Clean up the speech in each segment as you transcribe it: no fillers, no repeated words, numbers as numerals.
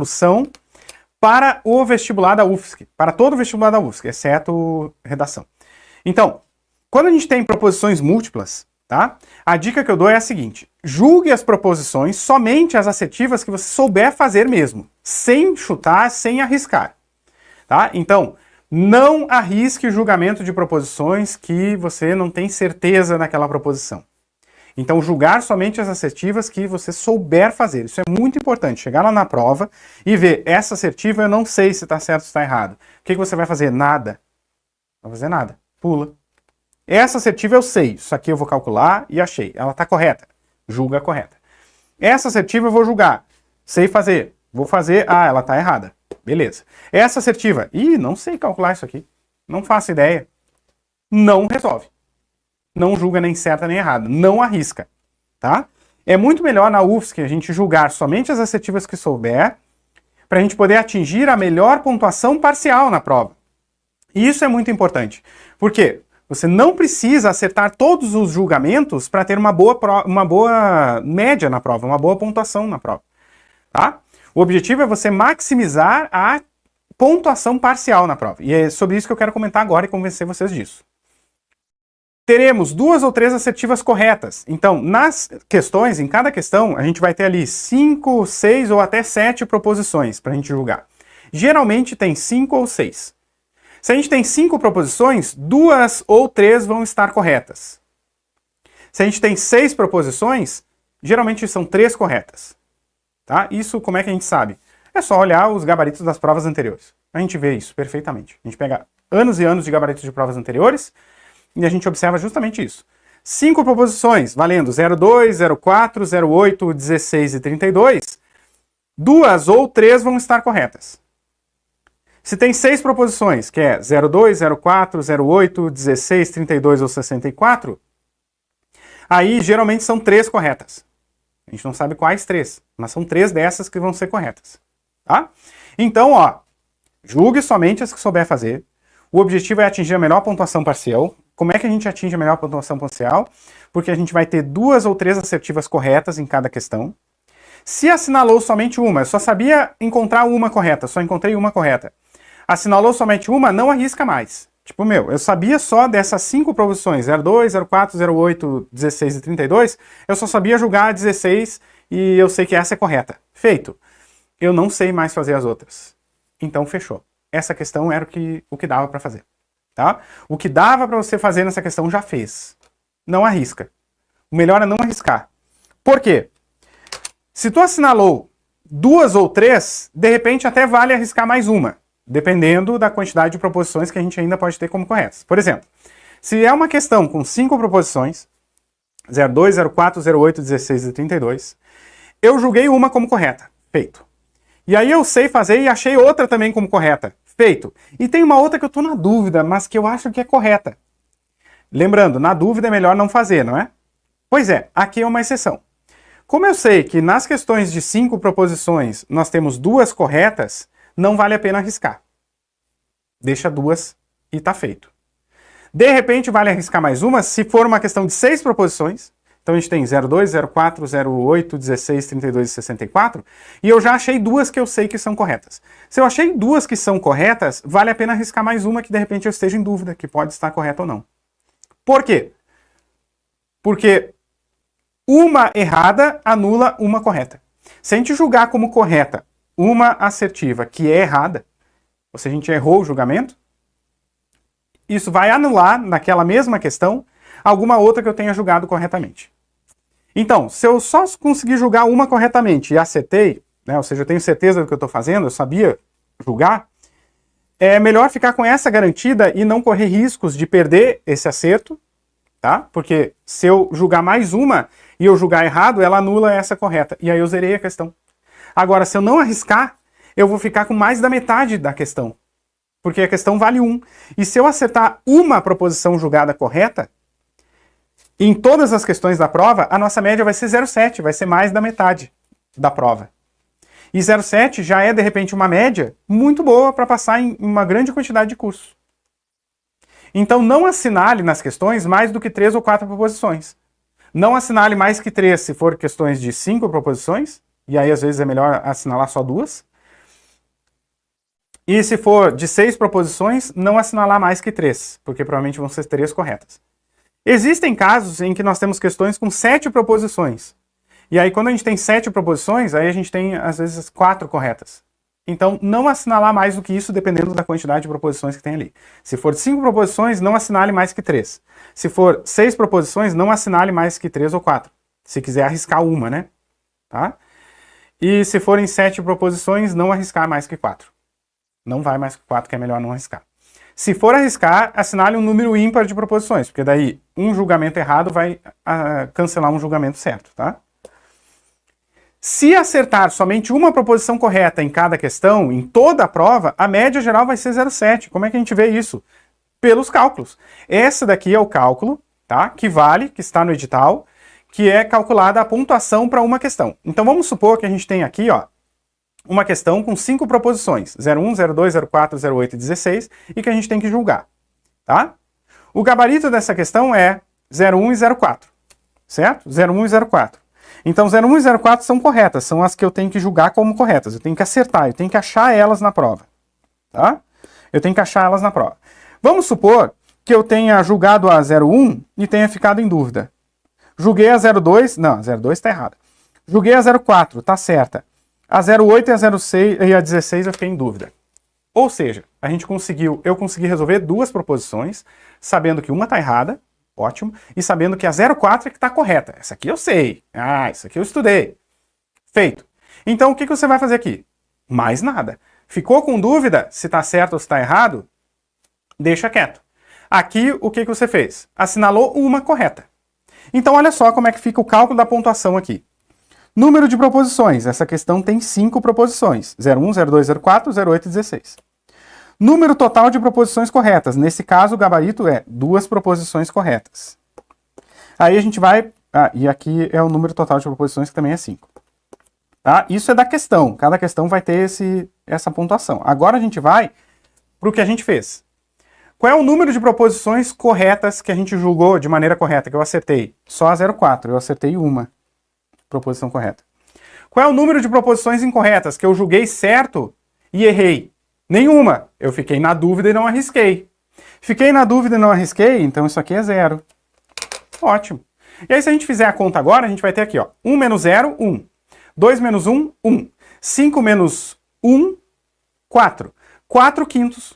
discussão para o vestibular da UFSC, para todo o vestibular da UFSC, exceto redação. Então, quando a gente tem proposições múltiplas, tá? A dica que eu dou é a seguinte: julgue as proposições somente as assertivas que você souber fazer mesmo, sem chutar, sem arriscar, tá? Então, não arrisque o julgamento de proposições que você não tem certeza naquela proposição. Então, julgar somente as assertivas que você souber fazer. Isso é muito importante. Chegar lá na prova e ver, essa assertiva eu não sei se está certo ou se está errado. O que você vai fazer? Nada. Não vai fazer nada. Pula. Essa assertiva eu sei. Isso aqui eu vou calcular e achei. Ela está correta. Julga a correta. Essa assertiva eu vou julgar. Sei fazer. Vou fazer. Ah, ela está errada. Beleza. Essa assertiva. Ih, não sei calcular isso aqui. Não faço ideia. Não resolve. Não julga nem certa nem errada. Não arrisca. Tá? É muito melhor na UFSC a gente julgar somente as assertivas que souber, para a gente poder atingir a melhor pontuação parcial na prova. E isso é muito importante. Por quê? Você não precisa acertar todos os julgamentos para ter uma boa média na prova, uma boa pontuação na prova. Tá? O objetivo é você maximizar a pontuação parcial na prova. E é sobre isso que eu quero comentar agora e convencer vocês disso. Teremos 2 ou 3 assertivas corretas. Então, nas questões, em cada questão, a gente vai ter ali 5, 6 ou até 7 proposições para a gente julgar. Geralmente tem 5 ou 6. Se a gente tem 5 proposições, 2 ou 3 vão estar corretas. Se a gente tem 6 proposições, geralmente são 3 corretas. Tá? Isso como é que a gente sabe? É só olhar os gabaritos das provas anteriores. A gente vê isso perfeitamente. A gente pega anos e anos de gabaritos de provas anteriores e a gente observa justamente isso. 5 proposições valendo 02, 04, 08, 16 e 32, 2 ou 3 vão estar corretas. Se tem 6 proposições, que é 02, 04, 08, 16, 32 ou 64, aí geralmente são 3 corretas. A gente não sabe quais 3, mas são 3 dessas que vão ser corretas. Tá? Então, ó, julgue somente as que souber fazer. O objetivo é atingir a melhor pontuação parcial. Como é que a gente atinge a melhor pontuação parcial? Porque a gente vai ter 2 ou 3 assertivas corretas em cada questão. Se assinalou somente uma, eu só sabia encontrar uma correta, só encontrei uma correta. Assinalou somente uma, não arrisca mais. Tipo, eu sabia só dessas 5 proposições, 02, 04, 08, 16 e 32, eu só sabia julgar a 16 e eu sei que essa é correta. Feito. Eu não sei mais fazer as outras. Então, fechou. Essa questão era o que dava para fazer. Tá? O que dava para você fazer nessa questão já fez. Não arrisca. O melhor é não arriscar. Por quê? Se tu assinalou 2 ou 3, de repente até vale arriscar mais uma, dependendo da quantidade de proposições que a gente ainda pode ter como corretas. Por exemplo, se é uma questão com 5 proposições, 02, 04, 08, 16 e 32, eu julguei uma como correta. Feito. E aí eu sei fazer e achei outra também como correta. Feito. E tem uma outra que eu tô na dúvida, mas que eu acho que é correta. Lembrando, na dúvida é melhor não fazer, não é? Pois é, aqui é uma exceção. Como eu sei que nas questões de 5 proposições nós temos 2 corretas, não vale a pena arriscar. Deixa 2 e tá feito. De repente vale arriscar mais uma se for uma questão de 6 proposições. Então a gente tem 02, 04, 08, 16, 32 e 64. E eu já achei 2 que eu sei que são corretas. Se eu achei 2 que são corretas, vale a pena arriscar mais uma que de repente eu esteja em dúvida, que pode estar correta ou não. Por quê? Porque uma errada anula uma correta. Se a gente julgar como correta uma assertiva que é errada, ou se a gente errou o julgamento, isso vai anular naquela mesma questão alguma outra que eu tenha julgado corretamente. Então, se eu só conseguir julgar uma corretamente e acertei, né, ou seja, eu tenho certeza do que eu estou fazendo, eu sabia julgar, é melhor ficar com essa garantida e não correr riscos de perder esse acerto, tá? Porque se eu julgar mais uma e eu julgar errado, ela anula essa correta. E aí eu zerei a questão. Agora, se eu não arriscar, eu vou ficar com mais da metade da questão. Porque a questão vale 1. E se eu acertar uma proposição julgada correta, em todas as questões da prova, a nossa média vai ser 0,7, vai ser mais da metade da prova. E 0,7 já é, de repente, uma média muito boa para passar em uma grande quantidade de cursos. Então, não assinale nas questões mais do que 3 ou 4 proposições. Não assinale mais que 3 se for questões de 5 proposições, e aí às vezes é melhor assinalar só 2. E se for de 6 proposições, não assinalar mais que 3, porque provavelmente vão ser 3 corretas. Existem casos em que nós temos questões com 7 proposições. E aí, quando a gente tem 7 proposições, aí a gente tem, às vezes, 4 corretas. Então, não assinalar mais do que isso, dependendo da quantidade de proposições que tem ali. Se for 5 proposições, não assinale mais que 3. Se for 6 proposições, não assinale mais que 3 ou 4. Se quiser arriscar uma, né? Tá? E se forem 7 proposições, não arriscar mais que 4. Não vai mais que 4, que é melhor não arriscar. Se for arriscar, assinale um número ímpar de proposições, porque daí um julgamento errado vai cancelar um julgamento certo, tá? Se acertar somente uma proposição correta em cada questão, em toda a prova, a média geral vai ser 0,7. Como é que a gente vê isso? Pelos cálculos. Esse daqui é o cálculo, tá? Que vale, que está no edital, que é calculada a pontuação para uma questão. Então vamos supor que a gente tem aqui, ó, uma questão com 5 proposições, 01, 02, 04, 08 e 16, e que a gente tem que julgar, tá? O gabarito dessa questão é 01 e 04, certo? 01 e 04. Então 01 e 04 são corretas, são as que eu tenho que julgar como corretas, eu tenho que acertar, eu tenho que achar elas na prova, tá? Eu tenho que achar elas na prova. Vamos supor que eu tenha julgado a 01 e tenha ficado em dúvida. Julguei a 02, não, a 02 está errada. Julguei a 04, tá certa. A 08 e a 06 e a 16 eu fiquei em dúvida. Ou seja, eu consegui resolver 2 proposições, sabendo que uma está errada, ótimo, e sabendo que a 04 é que está correta. Essa aqui eu sei. Isso aqui eu estudei. Feito. Então o que você vai fazer aqui? Mais nada. Ficou com dúvida se está certo ou se está errado? Deixa quieto. Aqui o que você fez? Assinalou uma correta. Então olha só como é que fica o cálculo da pontuação aqui. Número de proposições. Essa questão tem 5 proposições. 01, 02, 04, 08 e 16. Número total de proposições corretas. Nesse caso, o gabarito é 2 proposições corretas. Aí a gente vai... e aqui é o número total de proposições, que também é 5. Tá? Isso é da questão. Cada questão vai ter essa pontuação. Agora a gente vai para o que a gente fez. Qual é o número de proposições corretas que a gente julgou de maneira correta, que eu acertei? Só a 04. Eu acertei uma proposição correta. Qual é o número de proposições incorretas que eu julguei certo e errei? Nenhuma. Eu fiquei na dúvida e não arrisquei. Fiquei na dúvida e não arrisquei, então isso aqui é 0. Ótimo. E aí se a gente fizer a conta agora, a gente vai ter aqui, ó, 1 menos 0, 1. 2 menos 1, 1. 5 menos 1, 4. 4 quintos.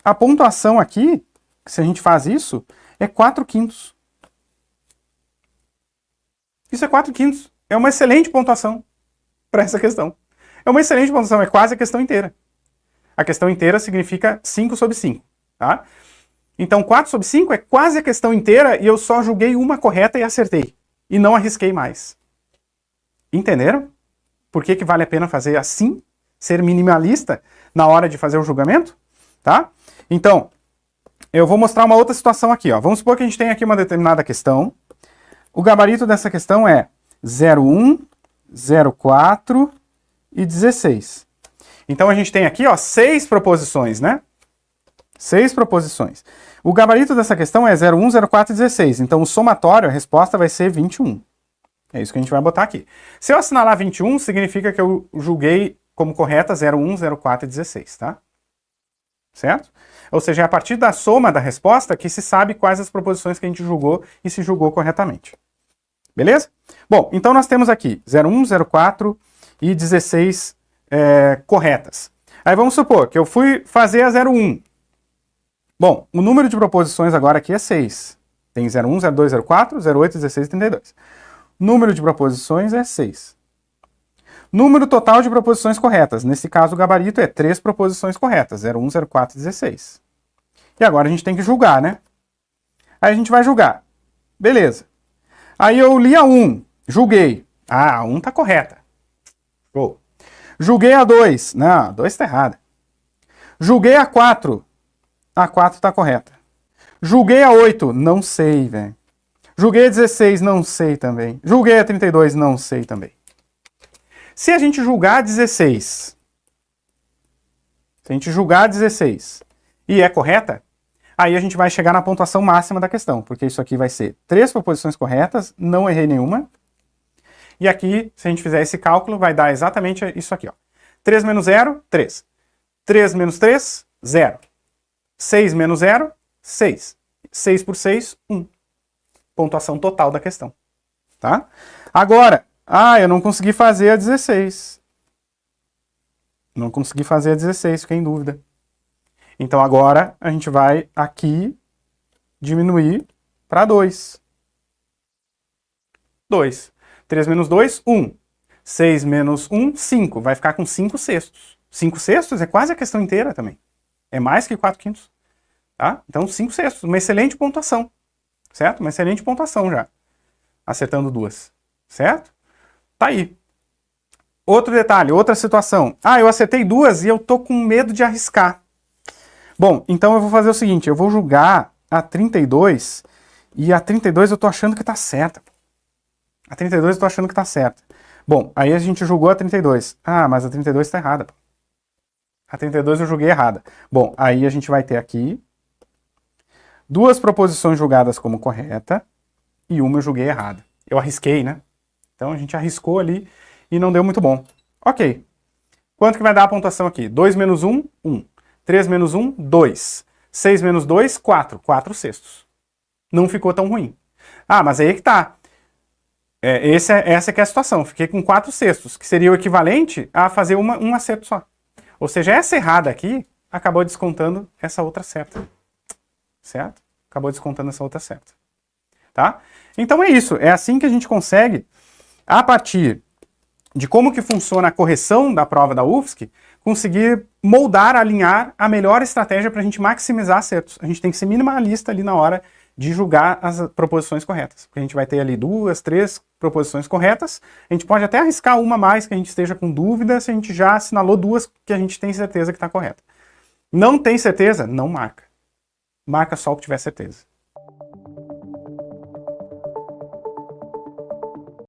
A pontuação aqui, se a gente faz isso, é 4 quintos. Isso é 4 quintos. É uma excelente pontuação para essa questão. É uma excelente pontuação, é quase a questão inteira. A questão inteira significa 5 sobre 5, tá? Então 4 sobre 5 é quase a questão inteira e eu só julguei uma correta e acertei. E não arrisquei mais. Entenderam? Por que vale a pena fazer assim? Ser minimalista na hora de fazer o julgamento? Tá? Então, eu vou mostrar uma outra situação aqui, ó. Vamos supor que a gente tem aqui uma determinada questão. O gabarito dessa questão é 01, 04 e 16. Então a gente tem aqui, ó, 6 proposições, né? 6 proposições. O gabarito dessa questão é 01, 04 e 16. Então o somatório, a resposta vai ser 21. É isso que a gente vai botar aqui. Se eu assinalar 21, significa que eu julguei como correta 01, 04 e 16, tá? Certo? Ou seja, é a partir da soma da resposta que se sabe quais as proposições que a gente julgou e se julgou corretamente. Beleza? Bom, então nós temos aqui 01, 04 e 16 corretas. Aí vamos supor que eu fui fazer a 01. Bom, o número de proposições agora aqui é 6. Tem 01, 02, 04, 08, 16 e 32. Número de proposições é 6. Número total de proposições corretas. Nesse caso, o gabarito é 3 proposições corretas. 01, 04 e 16. E agora a gente tem que julgar, né? Aí a gente vai julgar. Beleza. Aí eu li a 1. Julguei. A 1 tá correta. Show. Julguei a 2. Não, a 2 tá errada. Julguei a 4. A 4 tá correta. Julguei a 8. Não sei, velho. Julguei a 16. Não sei também. Julguei a 32. Não sei também. Se a gente julgar a 16, e é correta, aí a gente vai chegar na pontuação máxima da questão, porque isso aqui vai ser 3 proposições corretas, não errei nenhuma. E aqui, se a gente fizer esse cálculo, vai dar exatamente isso aqui, ó. 3 menos 0, 3. 3 menos 3, 0. 6 menos 0, 6. 6 por 6, 1. Pontuação total da questão. Tá? Agora, eu não consegui fazer a 16. Não consegui fazer a 16, fiquei em dúvida. Então agora a gente vai aqui diminuir para 2. 2. 3 menos 2, 1. 6 menos 1, 5. Vai ficar com 5 sextos. 5 sextos é quase a questão inteira também. É mais que 4 quintos. Tá? Então 5 sextos. Uma excelente pontuação. Certo? Uma excelente pontuação já. Acertando duas. Certo? Tá aí. Outro detalhe, outra situação. Eu acertei duas e eu tô com medo de arriscar. Bom, então eu vou fazer o seguinte, eu vou julgar a 32 e a 32 eu tô achando que tá certa. A 32 eu tô achando que tá certa. Bom, aí a gente julgou a 32. Mas a 32 tá errada. A 32 eu julguei errada. Bom, aí a gente vai ter aqui duas proposições julgadas como correta e uma eu julguei errada. Eu arrisquei, né? Então a gente arriscou ali e não deu muito bom. Ok. Quanto que vai dar a pontuação aqui? 2 menos 1, 1. 3 menos 1, 2. 6 menos 2, 4. 4 sextos. Não ficou tão ruim. Mas aí que tá. Essa que é a situação. Fiquei com 4 sextos, que seria o equivalente a fazer um acerto só. Ou seja, essa errada aqui acabou descontando essa outra certa. Certo? Acabou descontando essa outra certa. Tá? Então é isso. É assim que a gente consegue, a partir de como que funciona a correção da prova da UFSC, conseguir moldar, alinhar a melhor estratégia para a gente maximizar acertos. A gente tem que ser minimalista ali na hora de julgar as proposições corretas. Porque a gente vai ter ali 2, 3 proposições corretas. A gente pode até arriscar uma mais que a gente esteja com dúvida se a gente já assinalou 2 que a gente tem certeza que está correta. Não tem certeza? Não marca. Marca só o que tiver certeza.